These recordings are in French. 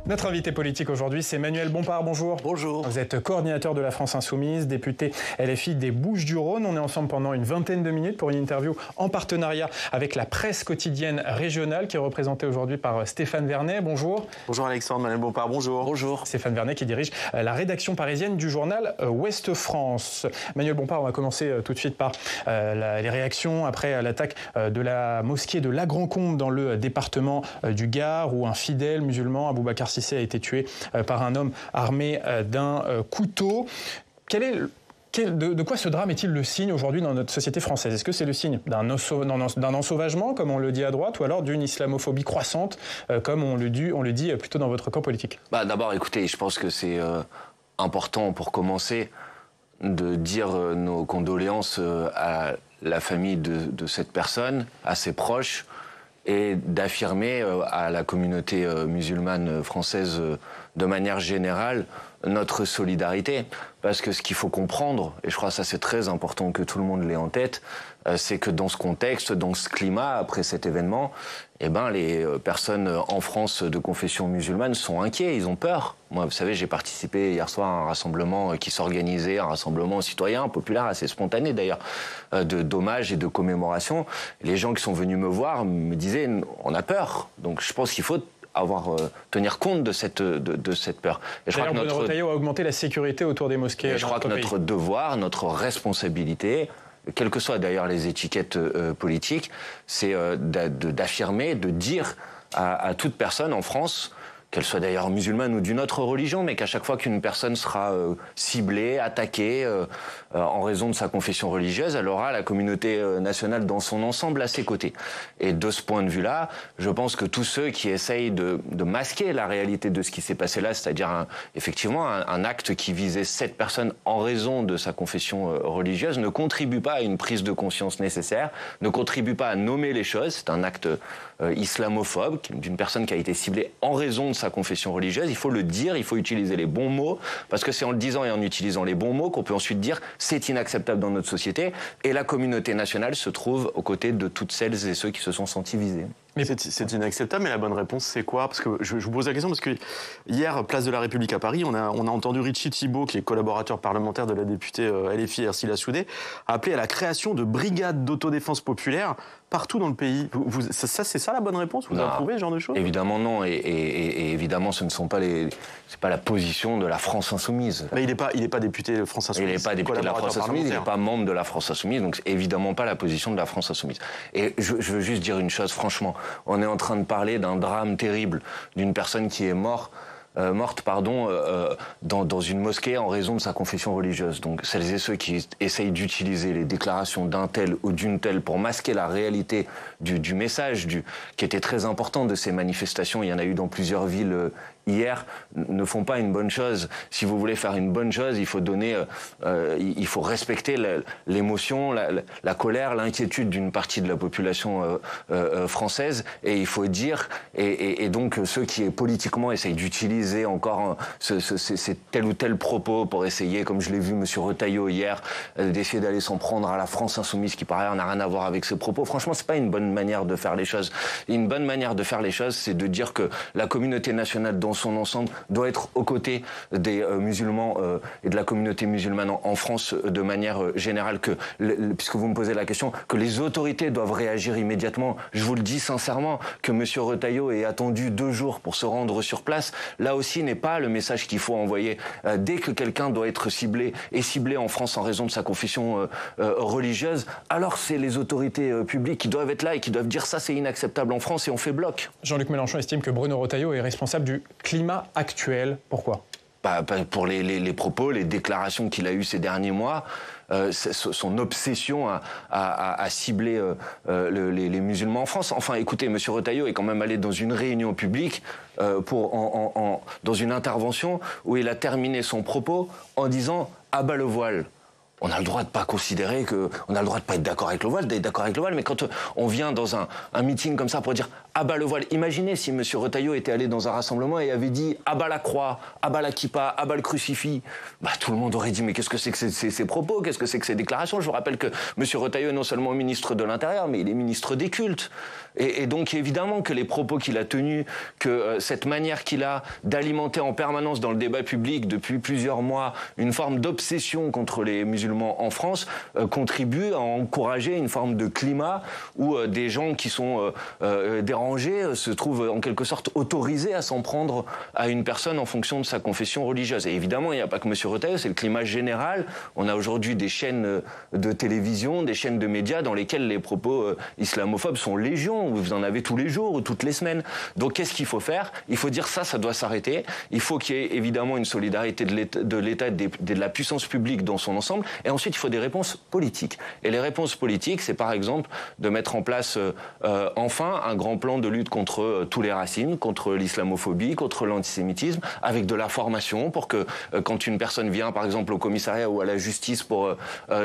Notre invité politique aujourd'hui, c'est Manuel Bompard. Bonjour. Bonjour. Vous êtes coordinateur de la France Insoumise, député LFI des Bouches-du-Rhône. On est ensemble pendant une vingtaine de minutes pour une interview en partenariat avec la presse quotidienne régionale qui est représentée aujourd'hui par Stéphane Vernet. Bonjour. Bonjour Alexandre, Manuel Bompard, bonjour. Bonjour. Stéphane Vernet qui dirige la rédaction parisienne du journal Ouest France. Manuel Bompard, on va commencer tout de suite par les réactions après l'attaque de la mosquée de Lagrand-Combe dans le département du Gard où un fidèle musulman, Aboubacar Cissé, a été tué par un homme armé d'un couteau. De quoi ce drame est-il le signe aujourd'hui dans notre société française? Est-ce que c'est le signe d'un ensauvagement, comme on le dit à droite, ou alors d'une islamophobie croissante, comme on le dit plutôt dans votre camp politique? D'abord, écoutez, je pense que c'est important pour commencer de dire nos condoléances à la famille de cette personne, à ses proches, et d'affirmer à la communauté musulmane française de manière générale notre solidarité. Parce que ce qu'il faut comprendre, et je crois que ça c'est très important que tout le monde l'ait en tête, c'est que dans ce contexte, dans ce climat, après cet événement, les personnes en France de confession musulmane sont inquiets, ils ont peur. Moi, vous savez, j'ai participé hier soir à un rassemblement qui s'organisait, un rassemblement citoyen, populaire, assez spontané d'ailleurs, d'hommage et de commémoration. Les gens qui sont venus me voir me disaient « on a peur ». Donc je pense qu'il faut tenir compte de cette peur. Et je crois que Bruno Retailleau a augmenté la sécurité autour des mosquées. Et je crois que notre devoir, notre responsabilité, quelles que soient d'ailleurs les étiquettes politiques, c'est d'affirmer, de dire à toute personne en France, qu'elle soit d'ailleurs musulmane ou d'une autre religion, mais qu'à chaque fois qu'une personne sera ciblée, attaquée en raison de sa confession religieuse, elle aura la communauté nationale dans son ensemble à ses côtés. Et de ce point de vue-là, je pense que tous ceux qui essayent de masquer la réalité de ce qui s'est passé là, c'est-à-dire effectivement un acte qui visait cette personne en raison de sa confession religieuse, ne contribuent pas à une prise de conscience nécessaire, ne contribuent pas à nommer les choses. C'est un acte islamophobe d'une personne qui a été ciblée en raison de sa confession religieuse. Il faut le dire, il faut utiliser les bons mots, parce que c'est en le disant et en utilisant les bons mots qu'on peut ensuite dire c'est inacceptable dans notre société, et la communauté nationale se trouve aux côtés de toutes celles et ceux qui se sont sentis visés. Mais c'est inacceptable, mais la bonne réponse, c'est quoi? Parce que je vous pose la question, parce que hier, place de la République à Paris, on a entendu Richie Thibault, qui est collaborateur parlementaire de la députée LFI Ercilla Soudé, appeler à la création de brigades d'autodéfense populaire partout dans le pays. C'est ça la bonne réponse? Vous approuvez ce genre de choses? Évidemment non, et évidemment ce ne sont pas c'est pas la position de la France Insoumise. Mais il n'est pas député France Insoumise. Il n'est pas député de la France Insoumise, il n'est pas membre de la France Insoumise, donc c'est évidemment pas la position de la France Insoumise. Et je veux juste dire une chose, franchement, on est en train de parler d'un drame terrible, d'une personne qui est morte dans une mosquée en raison de sa confession religieuse. Donc celles et ceux qui essayent d'utiliser les déclarations d'un tel ou d'une telle pour masquer la réalité du message qui était très important de ces manifestations, il y en a eu dans plusieurs villes hier, ne font pas une bonne chose. Si vous voulez faire une bonne chose, il faut il faut respecter l'émotion, la colère, l'inquiétude d'une partie de la population française, et il faut dire, et donc ceux qui politiquement essayent d'utiliser encore ces tel ou tel propos pour essayer, comme je l'ai vu M. Retailleau hier, d'essayer d'aller s'en prendre à la France Insoumise, qui par ailleurs n'a rien à voir avec ses propos. Franchement, c'est pas une bonne manière de faire les choses. Une bonne manière de faire les choses, c'est de dire que la communauté nationale dans son ensemble doit être aux côtés des musulmans et de la communauté musulmane en France de manière générale, puisque vous me posez la question, que les autorités doivent réagir immédiatement. Je vous le dis sincèrement, que M. Retailleau ait attendu 2 jours pour se rendre sur place, là aussi n'est pas le message qu'il faut envoyer. Dès que quelqu'un doit être ciblé en France en raison de sa confession religieuse, alors c'est les autorités publiques qui doivent être là et qui doivent dire ça c'est inacceptable en France, et on fait bloc. Jean-Luc Mélenchon estime que Bruno Retailleau est responsable du climat actuel. Pourquoi? Pour les propos, les déclarations qu'il a eues ces derniers mois, son obsession à cibler les musulmans en France. Enfin, écoutez, M. Retailleau est quand même allé dans une réunion publique, dans une intervention où il a terminé son propos en disant « à bas le voile ». On a le droit de pas considérer on a le droit de pas être d'accord avec le voile, d'être d'accord avec le voile, mais quand on vient dans un meeting comme ça pour dire abat le voile. Imaginez si M. Retailleau était allé dans un rassemblement et avait dit abat la croix, abat la kippa, abat le crucifix. Bah, tout le monde aurait dit mais qu'est-ce que c'est que ces propos, qu'est-ce que c'est que ces déclarations? Je vous rappelle que M. Retailleau est non seulement ministre de l'Intérieur, mais il est ministre des cultes. Et donc évidemment que les propos qu'il a tenus, que cette manière qu'il a d'alimenter en permanence dans le débat public depuis plusieurs mois une forme d'obsession contre les musulmans en France, contribue à encourager une forme de climat où des gens qui sont dérangés se trouvent en quelque sorte autorisés à s'en prendre à une personne en fonction de sa confession religieuse. Et évidemment, il n'y a pas que M. Retailleau, c'est le climat général. On a aujourd'hui des chaînes de télévision, des chaînes de médias dans lesquelles les propos islamophobes sont légion. Vous en avez tous les jours ou toutes les semaines. Donc qu'est-ce qu'il faut faire? Il faut dire ça doit s'arrêter. Il faut qu'il y ait évidemment une solidarité de l'État, de la puissance publique dans son ensemble. Et ensuite, il faut des réponses politiques. Et les réponses politiques, c'est par exemple de mettre en place enfin un grand plan de lutte contre tous les racismes, contre l'islamophobie, contre l'antisémitisme, avec de la formation pour que quand une personne vient par exemple au commissariat ou à la justice pour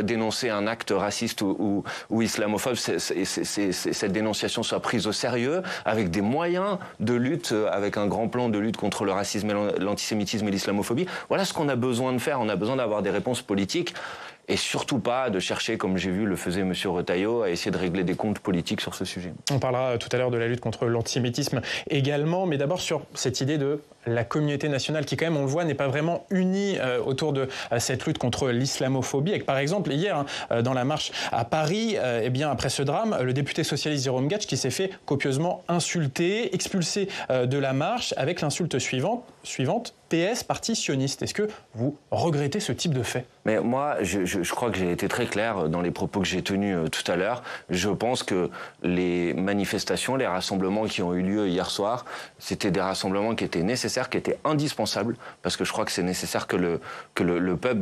dénoncer un acte raciste ou islamophobe, cette dénonciation soit prise au sérieux, avec des moyens de lutte, avec un grand plan de lutte contre le racisme, l'antisémitisme et l'islamophobie. Voilà ce qu'on a besoin de faire. On a besoin d'avoir des réponses politiques et surtout pas de chercher, comme j'ai vu le faisait M. Retailleau, à essayer de régler des comptes politiques sur ce sujet. On parlera tout à l'heure de la lutte contre l'antisémitisme également, mais d'abord sur cette idée de la communauté nationale qui, quand même, on le voit, n'est pas vraiment unie autour de cette lutte contre l'islamophobie. Et que, par exemple, hier, dans la marche à Paris, eh bien, après ce drame, le député socialiste Jérôme Gatch qui s'est fait copieusement insulter, expulsé de la marche avec l'insulte suivante, PS, parti sioniste. Est-ce que vous regrettez ce type de fait? Mais moi, je crois que j'ai été très clair dans les propos que j'ai tenus tout à l'heure. Je pense que les manifestations, les rassemblements qui ont eu lieu hier soir, c'était des rassemblements qui étaient nécessaires, qui étaient indispensables, parce que je crois que c'est nécessaire que le peuple,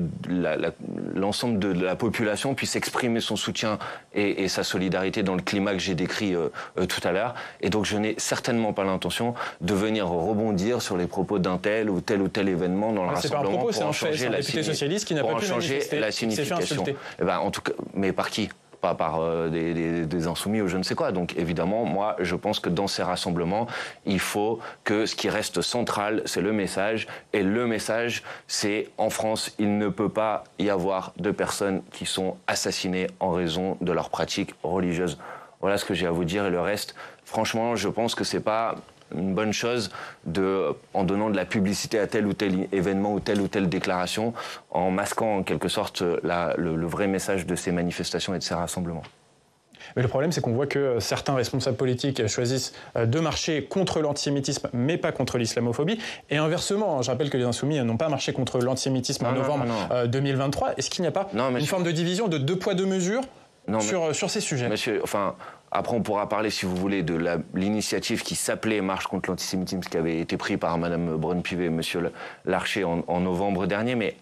l'ensemble de la population puisse exprimer son soutien et sa solidarité dans le climat que j'ai décrit tout à l'heure. Et donc je n'ai certainement pas l'intention de venir rebondir sur les propos d'un tel ou tel événement dans le rassemblement. C'est pas un propos, c'est un fait. C'est un député socialiste qui n'a pas pu manifester, la signification. Eh ben, en tout cas, mais par qui? Pas par des insoumis ou je ne sais quoi. Donc évidemment, moi, je pense que dans ces rassemblements, il faut que ce qui reste central, c'est le message. Et le message, c'est en France, il ne peut pas y avoir de personnes qui sont assassinées en raison de leurs pratiques religieuses. Voilà ce que j'ai à vous dire. Et le reste, franchement, je pense que c'est pas une bonne chose en donnant de la publicité à tel ou tel événement ou telle déclaration, en masquant en quelque sorte le vrai message de ces manifestations et de ces rassemblements. Mais le problème, c'est qu'on voit que certains responsables politiques choisissent de marcher contre l'antisémitisme, mais pas contre l'islamophobie. Et inversement, je rappelle que les Insoumis n'ont pas marché contre l'antisémitisme en novembre 2023. Est-ce qu'il n'y a pas une forme de division, de deux poids, deux mesures sur ces sujets? Monsieur, enfin... Après, on pourra parler, si vous voulez, de l'initiative qui s'appelait Marche contre l'antisémitisme, qui avait été prise par Mme Braun-Pivet et M. Larcher en novembre dernier. Mais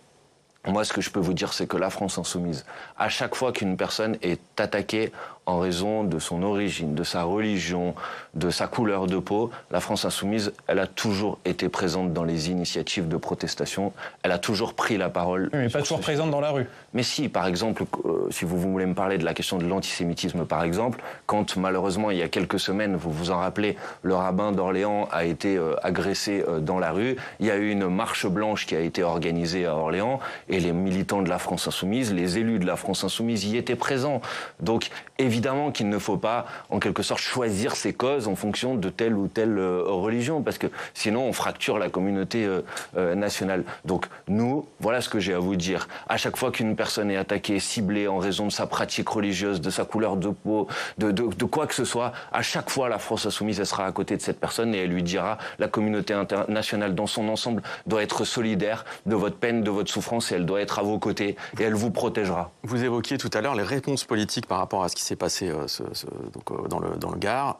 moi, ce que je peux vous dire, c'est que la France insoumise, à chaque fois qu'une personne est attaquée en raison de son origine, de sa religion, de sa couleur de peau, la France insoumise, elle a toujours été présente dans les initiatives de protestation. Elle a toujours pris la parole. Oui, mais pas toujours présente dans la rue. Mais si, par exemple, si vous voulez me parler de la question de l'antisémitisme, par exemple, quand malheureusement, il y a quelques semaines, vous vous en rappelez, le rabbin d'Orléans a été agressé dans la rue, il y a eu une marche blanche qui a été organisée à Orléans, et les militants de la France insoumise, les élus de la France insoumise y étaient présents. Donc, évidemment qu'il ne faut pas, en quelque sorte, choisir ses causes en fonction de telle ou telle religion, parce que sinon on fracture la communauté nationale. Donc nous, voilà ce que j'ai à vous dire. À chaque fois qu'une personne est attaquée, ciblée en raison de sa pratique religieuse, de sa couleur de peau, de quoi que ce soit, à chaque fois la France insoumise, elle sera à côté de cette personne et elle lui dira, la communauté internationale dans son ensemble doit être solidaire de votre peine, de votre souffrance, et elle doit être à vos côtés et elle vous protégera. Vous évoquiez tout à l'heure les réponses politiques par rapport à ce qui s'est passé dans le Gard.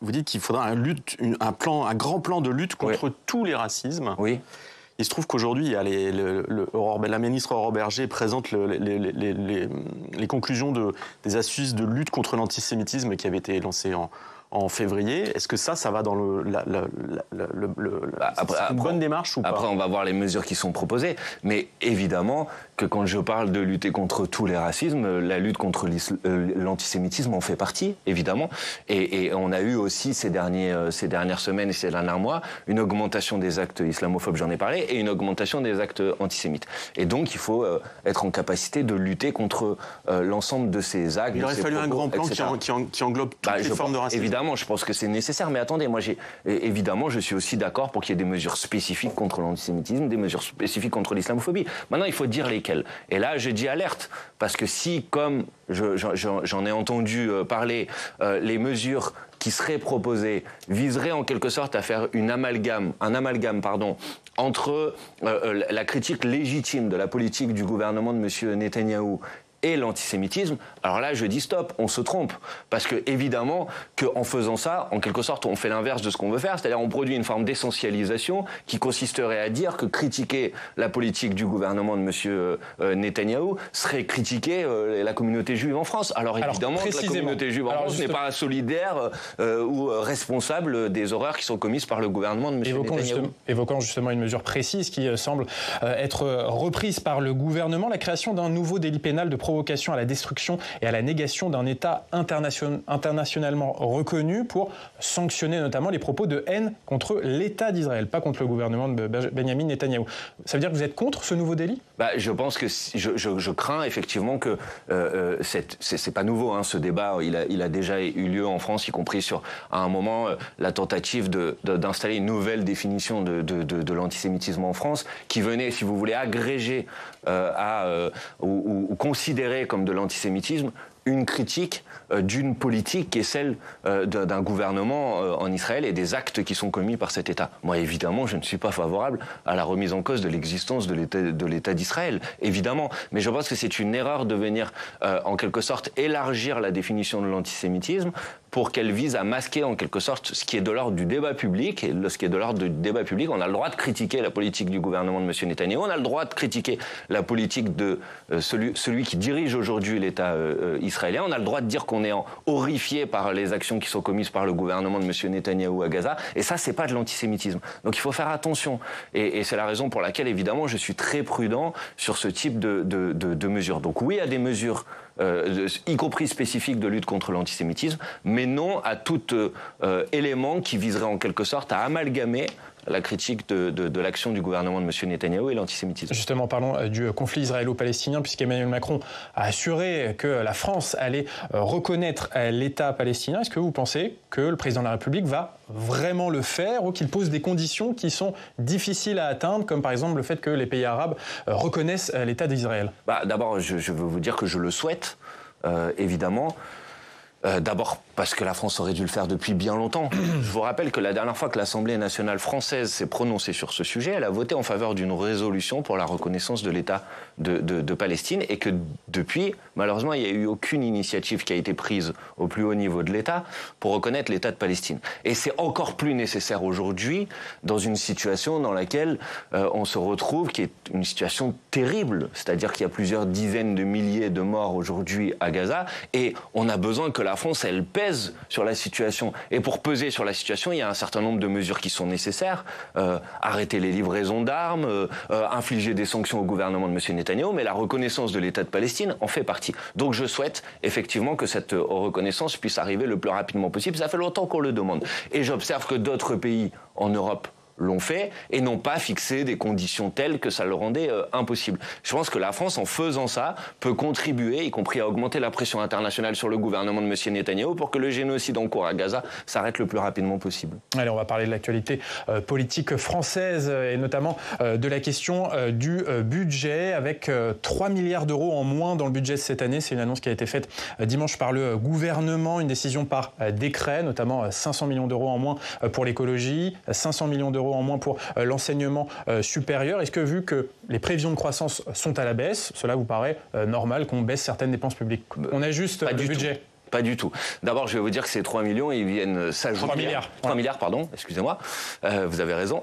Vous dites qu'il faudra un grand plan de lutte contre tous les racismes. Oui. Il se trouve qu'aujourd'hui, il y a la ministre Aurore Bergé présente les conclusions des assises de lutte contre l'antisémitisme qui avaient été lancées en février. Est-ce que ça va dans une bonne démarche ou pas? Après, on va voir les mesures qui sont proposées. Mais évidemment que quand je parle de lutter contre tous les racismes, la lutte contre l'antisémitisme en fait partie, évidemment. Et on a eu aussi ces dernières semaines et ces derniers mois une augmentation des actes islamophobes, j'en ai parlé, et une augmentation des actes antisémites. Et donc, il faut être en capacité de lutter contre l'ensemble de ces actes. Il aurait fallu un grand plan qui englobe toutes les formes de racisme. Évidemment, je pense que c'est nécessaire. Mais attendez, évidemment, je suis aussi d'accord pour qu'il y ait des mesures spécifiques contre l'antisémitisme, des mesures spécifiques contre l'islamophobie. Maintenant, il faut dire lesquelles. Et là, je dis alerte. Parce que si, comme j'en ai entendu parler, les mesures qui seraient proposées viseraient en quelque sorte à faire un amalgame, entre la critique légitime de la politique du gouvernement de M. Netanyahou et l'antisémitisme, alors là, je dis stop, on se trompe. Parce que, évidemment, qu'en faisant ça, en quelque sorte, on fait l'inverse de ce qu'on veut faire, c'est-à-dire on produit une forme d'essentialisation qui consisterait à dire que critiquer la politique du gouvernement de M. Netanyahou serait critiquer la communauté juive en France. Alors évidemment, que la communauté juive en France n'est pas solidaire ou responsable des horreurs qui sont commises par le gouvernement de M. Netanyahou. Évoquant justement une mesure précise qui semble être reprise par le gouvernement, la création d'un nouveau délit pénal de provocation à la destruction et à la négation d'un État internationalement reconnu pour sanctionner notamment les propos de haine contre l'État d'Israël, pas contre le gouvernement de Benyamin Netanyahou. Ça veut dire que vous êtes contre ce nouveau délit ? Je pense que je crains effectivement que c'est pas nouveau, hein, ce débat. Il a déjà eu lieu en France, y compris sur à un moment la tentative d'installer une nouvelle définition de l'antisémitisme en France, qui venait, si vous voulez, agréger ou considérer comme de l'antisémitisme une critique d'une politique qui est celle d'un gouvernement en Israël et des actes qui sont commis par cet État. Moi, évidemment, je ne suis pas favorable à la remise en cause de l'existence de l'État d'Israël, évidemment. Mais je pense que c'est une erreur de venir, en quelque sorte, élargir la définition de l'antisémitisme pour qu'elle vise à masquer, en quelque sorte, ce qui est de l'ordre du débat public. Et ce qui est de l'ordre du débat public, on a le droit de critiquer la politique du gouvernement de M. Netanyahou, on a le droit de critiquer la politique de celui qui dirige aujourd'hui l'État israélien, on a le droit de dire qu'on est horrifié par les actions qui sont commises par le gouvernement de M. Netanyahou à Gaza, et ça, c'est pas de l'antisémitisme. Donc il faut faire attention. Et c'est la raison pour laquelle, évidemment, je suis très prudent sur ce type de mesures. Donc oui, il y a des mesures y compris spécifiques de lutte contre l'antisémitisme, mais non à tout élément qui viserait en quelque sorte à amalgamer la critique de l'action du gouvernement de M. Netanyahou et l'antisémitisme. Justement, parlons du conflit israélo-palestinien, puisqu'Emmanuel Macron a assuré que la France allait reconnaître l'État palestinien. Est-ce que vous pensez que le président de la République va vraiment le faire ou qu'il pose des conditions qui sont difficiles à atteindre, comme par exemple le fait que les pays arabes reconnaissent l'État d'Israël ? D'abord, je veux vous dire que je le souhaite, évidemment. D'abord parce que la France aurait dû le faire depuis bien longtemps. Je vous rappelle que la dernière fois que l'Assemblée nationale française s'est prononcée sur ce sujet, elle a voté en faveur d'une résolution pour la reconnaissance de l'État de Palestine, et que depuis, malheureusement, il n'y a eu aucune initiative qui a été prise au plus haut niveau de l'État pour reconnaître l'État de Palestine. Et c'est encore plus nécessaire aujourd'hui dans une situation dans laquelle on se retrouve, qui est une situation terrible, c'est-à-dire qu'il y a plusieurs dizaines de milliers de morts aujourd'hui à Gaza, et on a besoin que la France, elle pèse sur la situation. Et pour peser sur la situation, il y a un certain nombre de mesures qui sont nécessaires. Arrêter les livraisons d'armes, infliger des sanctions au gouvernement de M. Netanyahou, mais la reconnaissance de l'État de Palestine en fait partie. Donc je souhaite effectivement que cette reconnaissance puisse arriver le plus rapidement possible. Ça fait longtemps qu'on le demande. Et j'observe que d'autres pays en Europe l'ont fait et n'ont pas fixé des conditions telles que ça le rendait impossible. Je pense que la France, en faisant ça, peut contribuer, y compris à augmenter la pression internationale sur le gouvernement de M. Netanyahou pour que le génocide en cours à Gaza s'arrête le plus rapidement possible. Allez, on va parler de l'actualité politique française et notamment de la question du budget, avec 3 milliards d'euros en moins dans le budget de cette année. C'est une annonce qui a été faite dimanche par le gouvernement, une décision par décret, notamment 500 millions d'euros en moins pour l'écologie, 500 millions d'euros en moins pour l'enseignement supérieur. Est-ce que, vu que les prévisions de croissance sont à la baisse, cela vous paraît normal qu'on baisse certaines dépenses publiques ? On ajuste le budget ? Pas du tout. D'abord, je vais vous dire que ces 3 millions, ils viennent s'ajouter... 3 milliards. 3 milliards, pardon, excusez-moi. Vous avez raison.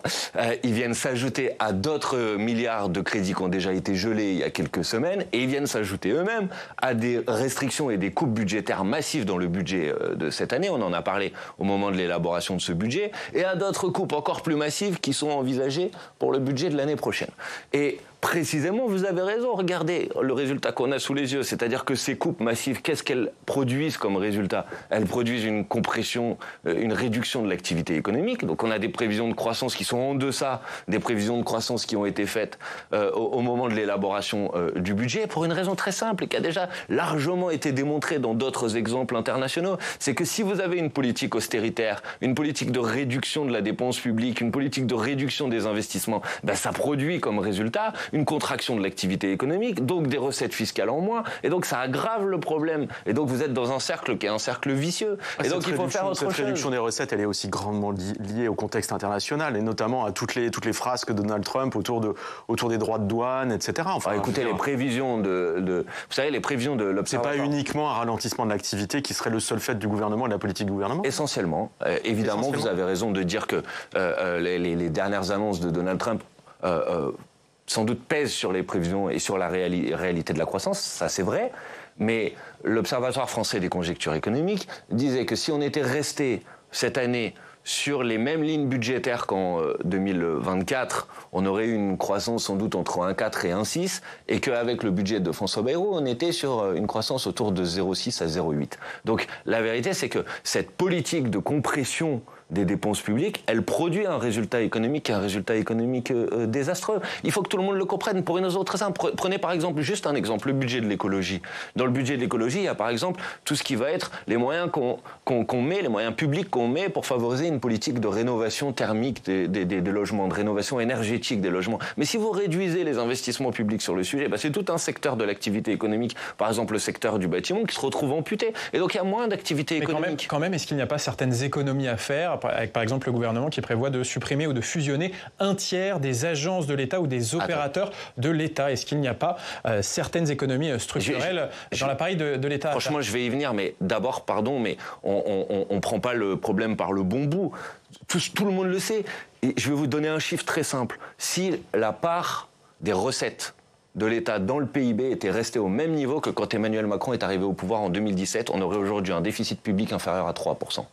Ils viennent s'ajouter à d'autres milliards de crédits qui ont déjà été gelés il y a quelques semaines, et ils viennent s'ajouter eux-mêmes à des restrictions et des coupes budgétaires massives dans le budget de cette année. On en a parlé au moment de l'élaboration de ce budget, et à d'autres coupes encore plus massives qui sont envisagées pour le budget de l'année prochaine. Et précisément, vous avez raison, regardez le résultat qu'on a sous les yeux, c'est-à-dire que ces coupes massives, qu'est-ce qu'elles produisent comme résultat? Elles produisent une compression, une réduction de l'activité économique. Donc on a des prévisions de croissance qui sont en deçà des prévisions de croissance qui ont été faites au moment de l'élaboration du budget, pour une raison très simple et qui a déjà largement été démontrée dans d'autres exemples internationaux. C'est que si vous avez une politique austéritaire, une politique de réduction de la dépense publique, une politique de réduction des investissements, ben ça produit comme résultat une contraction de l'activité économique, donc des recettes fiscales en moins, et donc ça aggrave le problème. Et donc vous êtes dans un cercle qui est un cercle vicieux. Et donc il faut faire autre chose. Cette réduction des recettes, elle est aussi grandement liée au contexte international, et notamment à toutes les phrases que Donald Trump autour des droits de douane, etc. Enfin, écoutez, les prévisions vous savez, les prévisions de l'Observatoire... C'est pas uniquement un ralentissement de l'activité qui serait le seul fait du gouvernement et de la politique du gouvernement? Essentiellement. Évidemment, vous avez raison de dire que les dernières annonces de Donald Trump sans doute pèsent sur les prévisions et sur la réalité de la croissance, ça c'est vrai, mais l'Observatoire français des conjectures économiques disait que si on était resté cette année sur les mêmes lignes budgétaires qu'en 2024, on aurait eu une croissance sans doute entre 1,4 et 1,6, et qu'avec le budget de François Bayrou, on était sur une croissance autour de 0,6 à 0,8. Donc la vérité, c'est que cette politique de compression des dépenses publiques, elle produit un résultat économique désastreux. Il faut que tout le monde le comprenne. Pour une raison très simple, prenez par exemple, juste un exemple, le budget de l'écologie. Dans le budget de l'écologie, il y a par exemple tout ce qui va être les moyens qu'on met, les moyens publics qu'on met pour favoriser une politique de rénovation thermique des logements, de rénovation énergétique des logements. Mais si vous réduisez les investissements publics sur le sujet, c'est tout un secteur de l'activité économique, par exemple le secteur du bâtiment, qui se retrouve amputé. Et donc il y a moins d'activité économique. Quand même, est-ce qu'il n'y a pas certaines économies à faire, avec par exemple le gouvernement qui prévoit de supprimer ou de fusionner un tiers des agences de l'État ou des opérateurs de l'État? Est-ce qu'il n'y a pas certaines économies structurelles dans l'appareil de l'État? Franchement, je vais y venir, mais d'abord, pardon, mais on ne prend pas le problème par le bon bout. Tout le monde le sait. Et je vais vous donner un chiffre très simple. Si la part des recettes de l'État dans le PIB était restée au même niveau que quand Emmanuel Macron est arrivé au pouvoir en 2017, on aurait aujourd'hui un déficit public inférieur à 3%.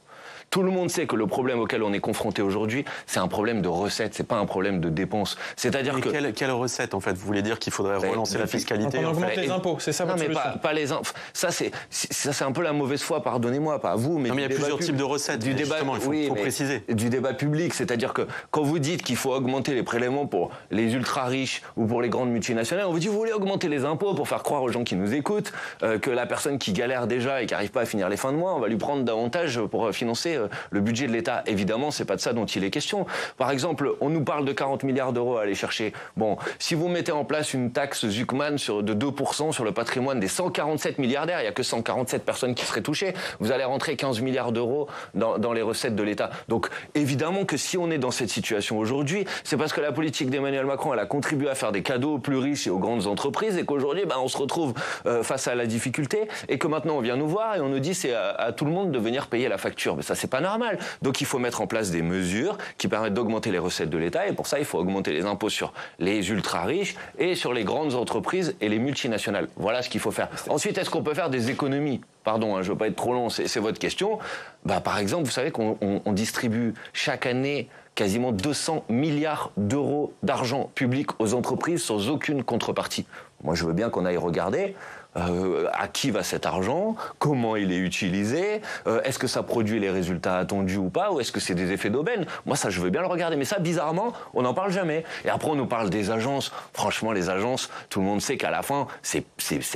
Tout le monde sait que le problème auquel on est confronté aujourd'hui, c'est un problème de recettes, c'est pas un problème de dépenses. C'est-à-dire que... Quelle recette, en fait? Vous voulez dire qu'il faudrait relancer la fiscalité? On augmente les impôts, c'est ça votre solution? Non, mais pas les impôts. Ça, c'est un peu la mauvaise foi, pardonnez-moi, pas vous, mais... Non, mais il y a plusieurs types de recettes, justement, il faut préciser. Du débat public, c'est-à-dire que quand vous dites qu'il faut augmenter les prélèvements pour les ultra-riches ou pour les grandes multinationales, on vous dit, vous voulez augmenter les impôts pour faire croire aux gens qui nous écoutent que la personne qui galère déjà et qui n'arrive pas à finir les fins de mois, on va lui prendre davantage pour financer le budget de l'État. Évidemment, c'est pas de ça dont il est question. Par exemple, on nous parle de 40 milliards d'euros à aller chercher. Bon, si vous mettez en place une taxe Zuckman de 2% sur le patrimoine des 147 milliardaires, il n'y a que 147 personnes qui seraient touchées, vous allez rentrer 15 milliards d'euros dans les recettes de l'État. Donc, évidemment que si on est dans cette situation aujourd'hui, c'est parce que la politique d'Emmanuel Macron, elle a contribué à faire des cadeaux aux plus riches et aux grandes entreprises, et qu'aujourd'hui, on se retrouve face à la difficulté, et que maintenant on vient nous voir et on nous dit c'est à tout le monde de venir payer la facture. Mais ça, c'est pas normal. Donc il faut mettre en place des mesures qui permettent d'augmenter les recettes de l'État, et pour ça il faut augmenter les impôts sur les ultra riches et sur les grandes entreprises et les multinationales. Voilà ce qu'il faut faire. Ensuite, est-ce qu'on peut faire des économies? Pardon, je ne veux pas être trop long, c'est votre question. Par exemple, vous savez qu'on distribue chaque année quasiment 200 milliards d'euros d'argent public aux entreprises sans aucune contrepartie. Moi, je veux bien qu'on aille regarder à qui va cet argent, comment il est utilisé, est-ce que ça produit les résultats attendus ou pas, ou est-ce que c'est des effets d'aubaine? Moi, ça, je veux bien le regarder, mais ça, bizarrement, on n'en parle jamais. Et après, on nous parle des agences. Franchement, les agences, tout le monde sait qu'à la fin, c'est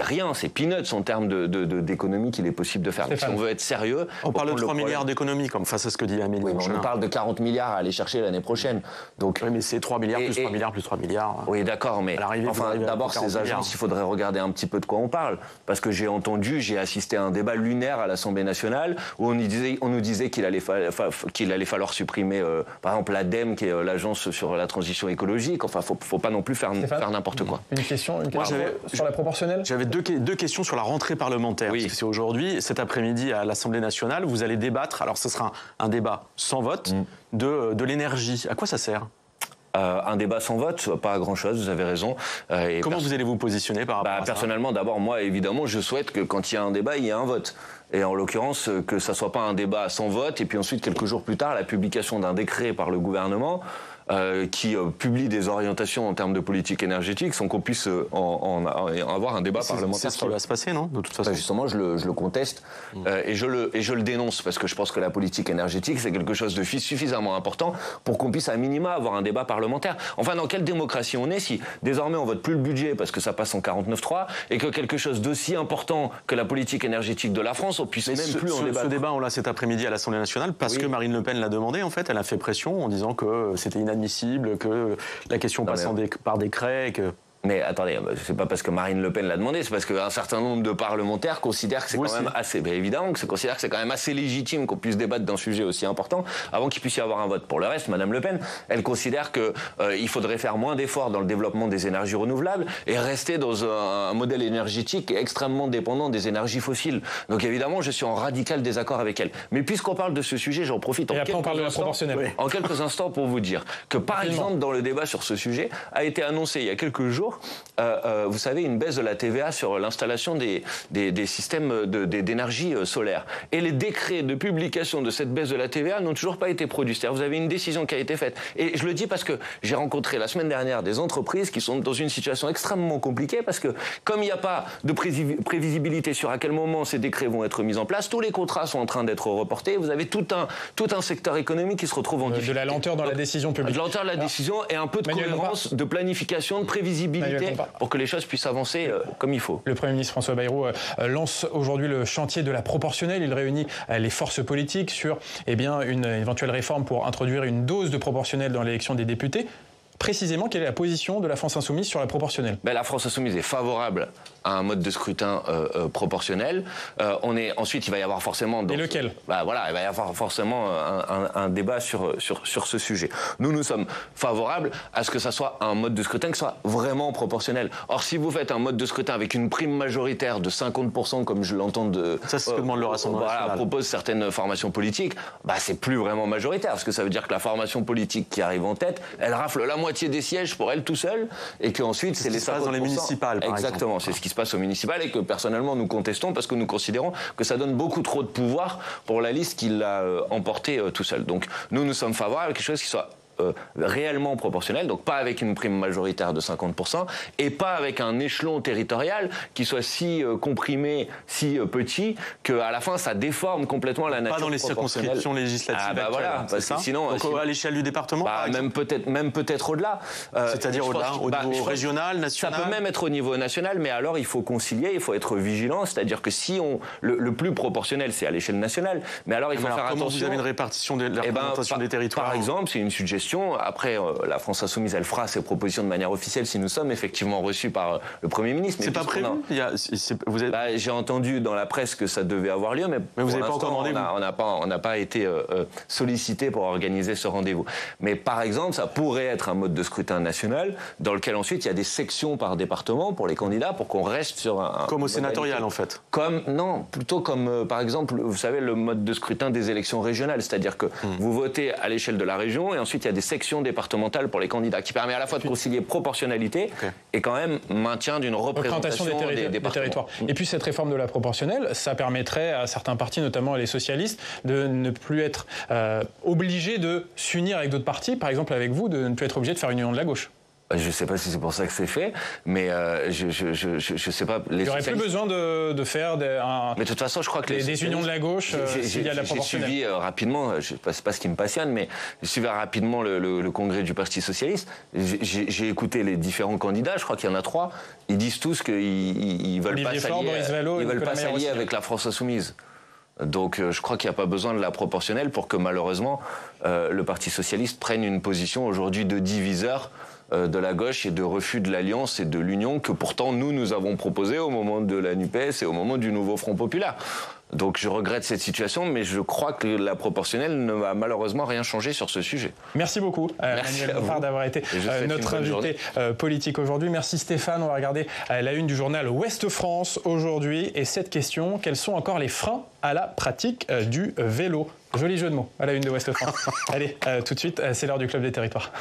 rien, c'est peanuts en termes d'économie qu'il est possible de faire. Donc, si on veut être sérieux... On parle de 3 milliards d'économies, comme face à ce que dit Amélie. Oui, on nous parle de 40 milliards à aller chercher l'année prochaine. Donc, oui, mais c'est 3 milliards plus 3 milliards plus 3 milliards. Oui, d'accord, mais enfin, d'abord, ces agences... pense qu'il faudrait regarder un petit peu de quoi on parle. Parce que j'ai assisté à un débat lunaire à l'Assemblée nationale où on nous disait qu'il allait falloir supprimer, par exemple, l'ADEME, qui est l'agence sur la transition écologique. Enfin, faut pas non plus faire n'importe quoi. Une question sur la proportionnelle. J'avais deux questions sur la rentrée parlementaire. Oui. Parce que c'est aujourd'hui, cet après-midi à l'Assemblée nationale, vous allez débattre. Alors, ce sera un débat sans vote de l'énergie. À quoi ça sert ? Un débat sans vote, pas à grand-chose, vous avez raison. Comment vous allez vous positionner par rapport à ça ? Personnellement, d'abord, moi, évidemment, je souhaite que quand il y a un débat, il y ait un vote. Et en l'occurrence, que ça soit pas un débat sans vote, et puis ensuite, quelques jours plus tard, la publication d'un décret par le gouvernement qui publie des orientations en termes de politique énergétique, sans qu'on puisse avoir un débat parlementaire. C'est ce qui va se passer, non ? De toute façon. Justement, je le conteste et je le dénonce, parce que je pense que la politique énergétique, c'est quelque chose de suffisamment important pour qu'on puisse à minima avoir un débat parlementaire. Enfin, dans quelle démocratie on est si désormais on vote plus le budget parce que ça passe en 49.3 et que quelque chose d'aussi important que la politique énergétique de la France, on puisse plus en débattre. Ce débat, on l'a cet après-midi à l'Assemblée nationale parce que Marine Le Pen l'a demandé, en fait. Elle a fait pression en disant que c'était inadmissible, que la question passe par décret, que... Mais attendez, c'est pas parce que Marine Le Pen l'a demandé, c'est parce qu'un certain nombre de parlementaires considèrent que c'est quand même assez... Ben évidemment, considèrent que c'est quand même assez légitime qu'on puisse débattre d'un sujet aussi important avant qu'il puisse y avoir un vote. Pour le reste, Madame Le Pen, elle considère qu'il faudrait faire moins d'efforts dans le développement des énergies renouvelables et rester dans un modèle énergétique extrêmement dépendant des énergies fossiles. Donc évidemment, je suis en radical désaccord avec elle. Mais puisqu'on parle de ce sujet, j'en profite et après on parle de la proportionnelle. En quelques instants pour vous dire que, par exemple, dans le débat sur ce sujet, a été annoncé il y a quelques jours vous savez, une baisse de la TVA sur l'installation des systèmes d'énergie solaire. Et les décrets de publication de cette baisse de la TVA n'ont toujours pas été produits. C'est-à-dire, vous avez une décision qui a été faite. Et je le dis parce que j'ai rencontré la semaine dernière des entreprises qui sont dans une situation extrêmement compliquée parce que, comme il n'y a pas de prévisibilité sur à quel moment ces décrets vont être mis en place, tous les contrats sont en train d'être reportés. Vous avez tout un secteur économique qui se retrouve en difficulté. De la lenteur dans la décision publique. De la lenteur de la décision et un peu de cohérence, de planification, de prévisibilité pour que les choses puissent avancer comme il faut. Le Premier ministre François Bayrou lance aujourd'hui le chantier de la proportionnelle. Il réunit les forces politiques sur une éventuelle réforme pour introduire une dose de proportionnelle dans l'élection des députés. Précisément, quelle est la position de la France Insoumise sur la proportionnelle ? La France Insoumise est favorable à un mode de scrutin proportionnel. Ensuite, il va y avoir forcément... Et lequel ? Il va y avoir forcément un débat sur ce sujet. Nous sommes favorables à ce que ça soit un mode de scrutin qui soit vraiment proportionnel. Or, si vous faites un mode de scrutin avec une prime majoritaire de 50%, comme je l'entends ça, c'est ce que demande le Rassemblement national. Propose certaines formations politiques, c'est plus vraiment majoritaire, parce que ça veut dire que la formation politique qui arrive en tête, elle rafle la moitié des sièges pour elle tout seule, et qu'ensuite c'est les 50%. Ce qui se passe dans les municipales, par exemple. Exactement, c'est ce qui se passe aux municipales et que personnellement nous contestons parce que nous considérons que ça donne beaucoup trop de pouvoir pour la liste qui l'a emporté tout seul. Donc nous sommes favorables à quelque chose qui soit réellement proportionnel, donc pas avec une prime majoritaire de 50% et pas avec un échelon territorial qui soit si comprimé, si petit, qu'à la fin ça déforme complètement la nature. Pas dans les circonscriptions législatives. Voilà, parce que sinon, à l'échelle du département, même peut-être au-delà. C'est-à-dire au-delà, au niveau régional, national. Ça peut même être au niveau national, mais alors il faut concilier, il faut être vigilant, c'est-à-dire que si le plus proportionnel c'est à l'échelle nationale, mais alors il faut faire attention. Vous avez une répartition de la représentation des territoires. Par exemple, c'est une suggestion. Après, la France Insoumise, elle fera ses propositions de manière officielle si nous sommes effectivement reçus par le Premier ministre. C'est pas prévu. J'ai entendu dans la presse que ça devait avoir lieu, mais vous n'avez pas encore demandé. On n'a pas été sollicité pour organiser ce rendez-vous. Mais par exemple, ça pourrait être un mode de scrutin national dans lequel ensuite il y a des sections par département pour les candidats pour qu'on reste sur un comme au sénatorial en fait. Plutôt comme par exemple, vous savez, le mode de scrutin des élections régionales, c'est-à-dire que vous votez à l'échelle de la région et ensuite il y a des sections départementales pour les candidats qui permet à la fois de concilier proportionnalité et quand même maintien d'une représentation des territoires. Et puis cette réforme de la proportionnelle, ça permettrait à certains partis, notamment les socialistes, de ne plus être obligés de s'unir avec d'autres partis, par exemple avec vous, de ne plus être obligés de faire une union de la gauche. Je ne sais pas si c'est pour ça que c'est fait, mais je sais pas. Il n'y aurait plus besoin de faire mais de toute façon, je crois que des unions de la gauche s'il y a la proportionnelle. J'ai suivi rapidement, c'est pas ce qui me passionne, mais j'ai suivi rapidement le congrès du Parti socialiste. J'ai écouté les différents candidats, je crois qu'il y en a 3. Ils disent tous qu'ils veulent pas s'allier avec la France Insoumise. Donc je crois qu'il n'y a pas besoin de la proportionnelle pour que malheureusement le Parti socialiste prenne une position aujourd'hui de diviseur de la gauche et de refus de l'alliance et de l'union que pourtant nous avons proposé au moment de la NUPES et au moment du nouveau Front populaire. Donc je regrette cette situation, mais je crois que la proportionnelle ne va malheureusement rien changer sur ce sujet. Merci beaucoup, Manuel Bompard, d'avoir été notre invité politique aujourd'hui. Merci Stéphane. On va regarder la une du journal Ouest France aujourd'hui. Et cette question, quels sont encore les freins à la pratique du vélo? Joli jeu de mots à la une de Ouest France. Allez, tout de suite, c'est l'heure du Club des Territoires.